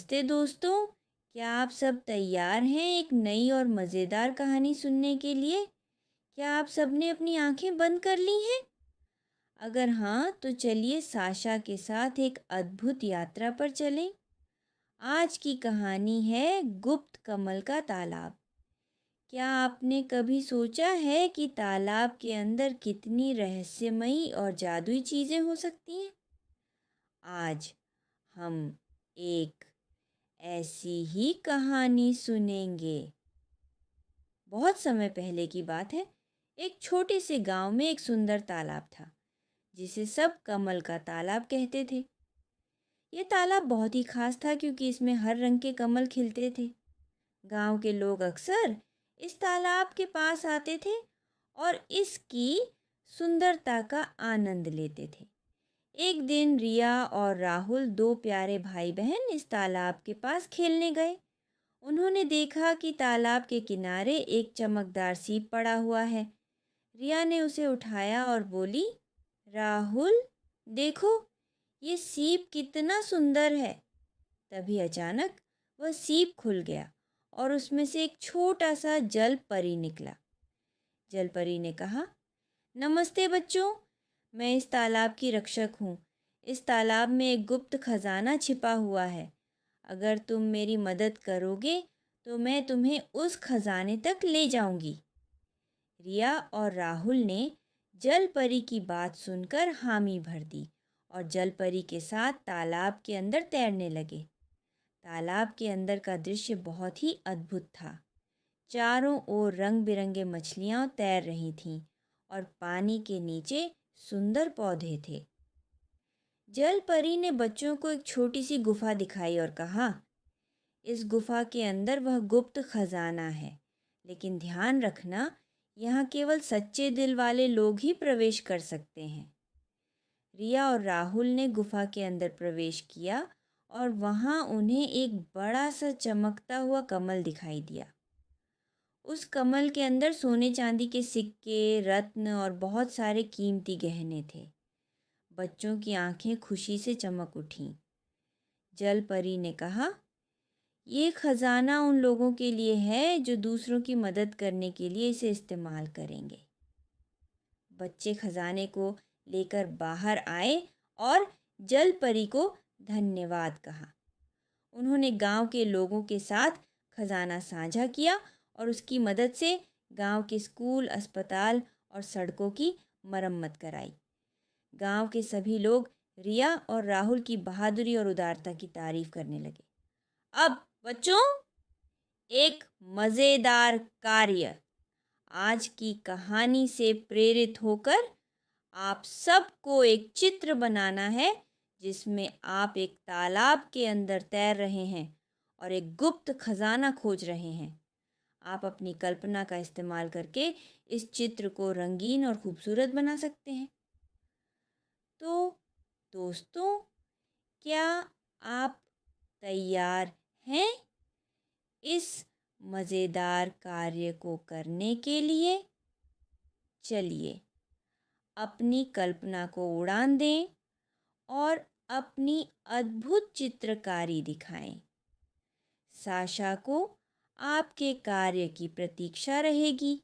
नमस्ते दोस्तों। क्या आप सब तैयार हैं एक नई और मज़ेदार कहानी सुनने के लिए? क्या आप सबने अपनी आंखें बंद कर ली हैं? अगर हाँ, तो चलिए साशा के साथ एक अद्भुत यात्रा पर चलें। आज की कहानी है गुप्त कमल का तालाब। क्या आपने कभी सोचा है कि तालाब के अंदर कितनी रहस्यमयी और जादुई चीज़ें हो सकती हैं? आज हम एक ऐसी ही कहानी सुनेंगे। बहुत समय पहले की बात है। एक छोटे से गांव में एक सुंदर तालाब था, जिसे सब कमल का तालाब कहते थे। ये तालाब बहुत ही खास था क्योंकि इसमें हर रंग के कमल खिलते थे। गांव के लोग अक्सर इस तालाब के पास आते थे और इसकी सुंदरता का आनंद लेते थे। एक दिन रिया और राहुल, दो प्यारे भाई बहन, इस तालाब के पास खेलने गए। उन्होंने देखा कि तालाब के किनारे एक चमकदार सीप पड़ा हुआ है। रिया ने उसे उठाया और बोली, राहुल, देखो, ये सीप कितना सुंदर है। तभी अचानक वह सीप खुल गया और उसमें से एक छोटा सा जल परी निकला। जल परी ने कहा, नमस्ते बच्चों, मैं इस तालाब की रक्षक हूँ। इस तालाब में एक गुप्त खजाना छिपा हुआ है। अगर तुम मेरी मदद करोगे तो मैं तुम्हें उस खजाने तक ले जाऊंगी। रिया और राहुल ने जल परी की बात सुनकर हामी भर दी और जल परी के साथ तालाब के अंदर तैरने लगे। तालाब के अंदर का दृश्य बहुत ही अद्भुत था। चारों ओर रंग बिरंगे मछलियां तैर रही थीं और पानी के नीचे सुंदर पौधे थे। जल परी ने बच्चों को एक छोटी सी गुफा दिखाई और कहा, इस गुफा के अंदर वह गुप्त खजाना है, लेकिन ध्यान रखना, यहाँ केवल सच्चे दिल वाले लोग ही प्रवेश कर सकते हैं। रिया और राहुल ने गुफा के अंदर प्रवेश किया और वहाँ उन्हें एक बड़ा सा चमकता हुआ कमल दिखाई दिया। उस कमल के अंदर सोने चांदी के सिक्के, रत्न और बहुत सारे कीमती गहने थे। बच्चों की आंखें खुशी से चमक उठीं। जल परी ने कहा, ये खजाना उन लोगों के लिए है जो दूसरों की मदद करने के लिए इसे इस्तेमाल करेंगे। बच्चे खजाने को लेकर बाहर आए और जल परी को धन्यवाद कहा। उन्होंने गांव के लोगों के साथ खजाना साझा किया और उसकी मदद से गांव के स्कूल, अस्पताल और सड़कों की मरम्मत कराई। गांव के सभी लोग रिया और राहुल की बहादुरी और उदारता की तारीफ करने लगे। अब बच्चों, एक मज़ेदार कार्य। आज की कहानी से प्रेरित होकर आप सबको एक चित्र बनाना है, जिसमें आप एक तालाब के अंदर तैर रहे हैं और एक गुप्त खजाना खोज रहे हैं। आप अपनी कल्पना का इस्तेमाल करके इस चित्र को रंगीन और खूबसूरत बना सकते हैं। तो दोस्तों, क्या आप तैयार हैं इस मज़ेदार कार्य को करने के लिए? चलिए, अपनी कल्पना को उड़ान दें और अपनी अद्भुत चित्रकारी दिखाएं। साशा को आपके कार्य की प्रतीक्षा रहेगी।